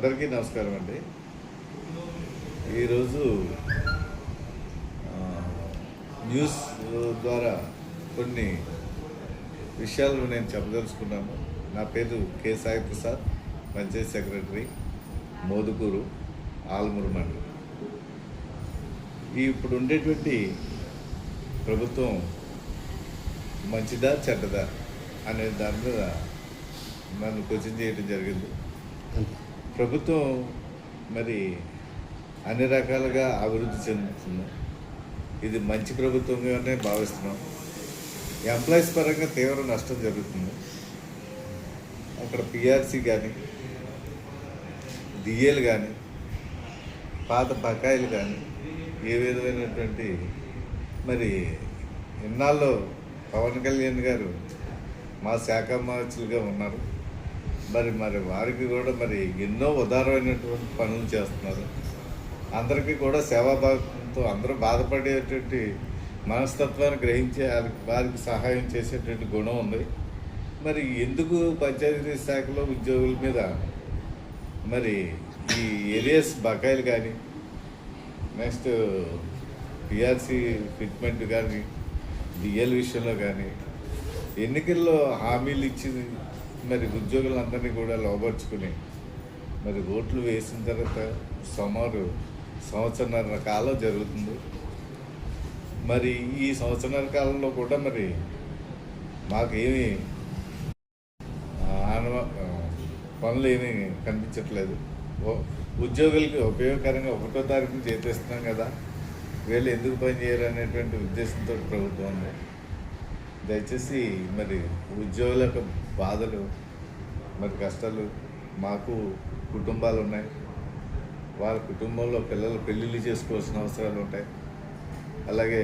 అందరికీ నమస్కారం అండి. ఈరోజు న్యూస్ ద్వారా కొన్ని విషయాలు నేను చెప్పదలుచుకున్నాను. నా పేరు కె సాయి ప్రసాద్, పంచాయత్ సెక్రటరీ, మోదుకూరు, ఆల్మూరు మండలం. ఇప్పుడు ఉండేటువంటి ప్రభుత్వం మంచిదా చెడ్డదా అనే దాని మీద నన్ను క్వశ్చన్ చేయడం జరిగింది. ప్రభుత్వం మరి అన్ని రకాలుగా అభివృద్ధి చెందుతుంది. ఇది మంచి ప్రభుత్వంగానే భావిస్తున్నాం. ఎంప్లాయీస్ పరంగా తీవ్ర నష్టం జరుగుతుంది. అక్కడ పిఆర్సీ కానీ, డిఏలు కానీ, పాత బకాయిలు కానీ, ఏ విధమైనటువంటి మరి ఇన్నాళ్ళు పవన్ కళ్యాణ్ గారు మా శాఖ మంత్రులుగా ఉన్నారు. మరి వారికి కూడా మరి ఎన్నో ఉదారమైనటువంటి పనులు చేస్తున్నారు. అందరికీ కూడా సేవాభావంతో అందరూ బాధపడేటువంటి మనస్తత్వాన్ని గ్రహించే వారికి సహాయం చేసేటువంటి గుణం ఉంది. మరి ఎందుకు పంచాయతీ శాఖలో ఉద్యోగుల మీద మరి ఈ ఏరియాస్ బకాయిలు కానీ, నెక్స్ట్ పిఆర్సీ ఫిట్మెంట్ కానీ, డిఎల్ విషయంలో కానీ ఎన్నికల్లో హామీలు ఇచ్చి మరి ఉద్యోగులందరినీ కూడా లోపరుచుకుని మరి ఓట్లు వేసిన తర్వాత సుమారు సంవత్సరన్నర కాలం జరుగుతుంది. మరి ఈ సంవత్సరన్నర కాలంలో కూడా మరి మాకేమీ పనులు ఏమీ కనిపించట్లేదు. ఉద్యోగులకి ఉపయోగకరంగా 1వ తారీఖున చేసేస్తున్నాం కదా, వీళ్ళు ఎందుకు పని చేయరు అనేటువంటి ఉద్దేశంతో ప్రభుత్వం ఉంది. దయచేసి మరి ఉద్యోగుల యొక్క బాధలు, మరి కష్టాలు, మాకు కుటుంబాలు ఉన్నాయి. వాళ్ళ కుటుంబంలో పిల్లలు పెళ్ళిళ్ళు చేసుకోవాల్సిన అవసరాలు ఉంటాయి. అలాగే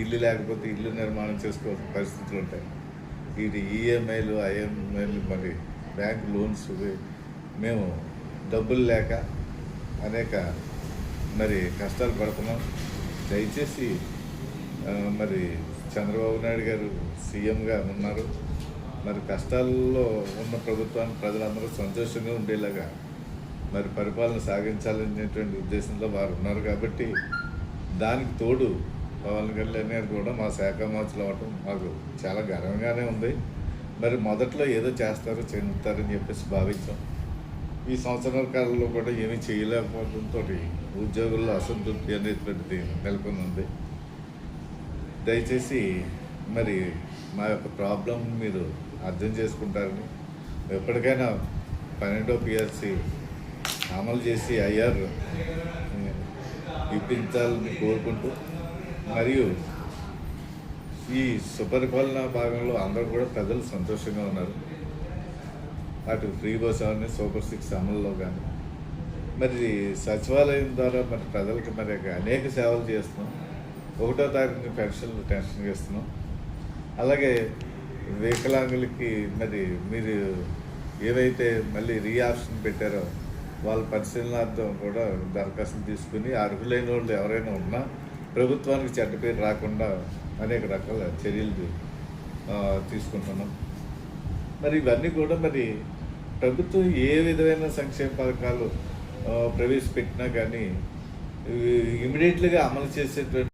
ఇల్లు లేకపోతే ఇల్లు నిర్మాణం చేసుకోవాల్సిన పరిస్థితులు ఉంటాయి. ఇది ఈఎంఐలు, ఐఎంఐలు, మరి బ్యాంక్ లోన్స్, మేము డబ్బులు లేక అనేక మరి కష్టాలు పడుతున్నాం. దయచేసి మరి చంద్రబాబు నాయుడు గారు సీఎంగా ఉన్నారు. మరి కష్టాల్లో ఉన్న ప్రభుత్వాన్ని ప్రజలందరూ సంతోషంగా ఉండేలాగా మరి పరిపాలన సాగించాలనేటువంటి ఉద్దేశంలో వారు ఉన్నారు. కాబట్టి దానికి తోడు పవన్ కళ్యాణ్ గారు కూడా మా శాఖ మంత్రులు అవ్వటం మాకు చాలా గర్వంగానే ఉంది. మరి మొదట్లో ఏదో చేస్తారో చెందుతారని చెప్పేసి భావించాం. ఈ సంవత్సరాల కాలంలో కూడా ఏమీ చేయలేకపోవడంతో ఉద్యోగుల్లో అసంతృప్తి అనేటువంటిది నెలకొని ఉంది. దయచేసి మరి మా యొక్క ప్రాబ్లం మీరు అర్థం చేసుకుంటారని, ఎప్పటికైనా 12వ పిఆర్సీ అమలు చేసి ఐఆర్ ఇప్పించాలని కోరుకుంటూ, మరియు ఈ సుపరిపాలన భాగంలో అందరూ కూడా ప్రజలు సంతోషంగా ఉన్నారు. అటు ఫ్రీ బస్ కానీ, సూపర్ 6 అమల్లో కానీ, మరి సచివాలయం ద్వారా మరి ప్రజలకు మరి అనేక సేవలు చేస్తున్నాం. 1వ తారీఖున టెన్షన్ ఇస్తున్నాం. అలాగే వికలాంగులకి మరి మీరు ఏవైతే మళ్ళీ రీఆప్షన్ పెట్టారో వాళ్ళ పరిశీలనార్థం కూడా దరఖాస్తులు తీసుకుని అర్హులైన వాళ్ళు ఎవరైనా ఉన్నా ప్రభుత్వానికి చెడ్డ పేరు రాకుండా అనేక రకాల చర్యలు తీసుకుంటున్నాం. మరి ఇవన్నీ కూడా మరి ప్రభుత్వం ఏ విధమైన సంక్షేమ పథకాలు ప్రవేశపెట్టినా కానీ ఇమీడియట్లీగా అమలు చేసేటువంటి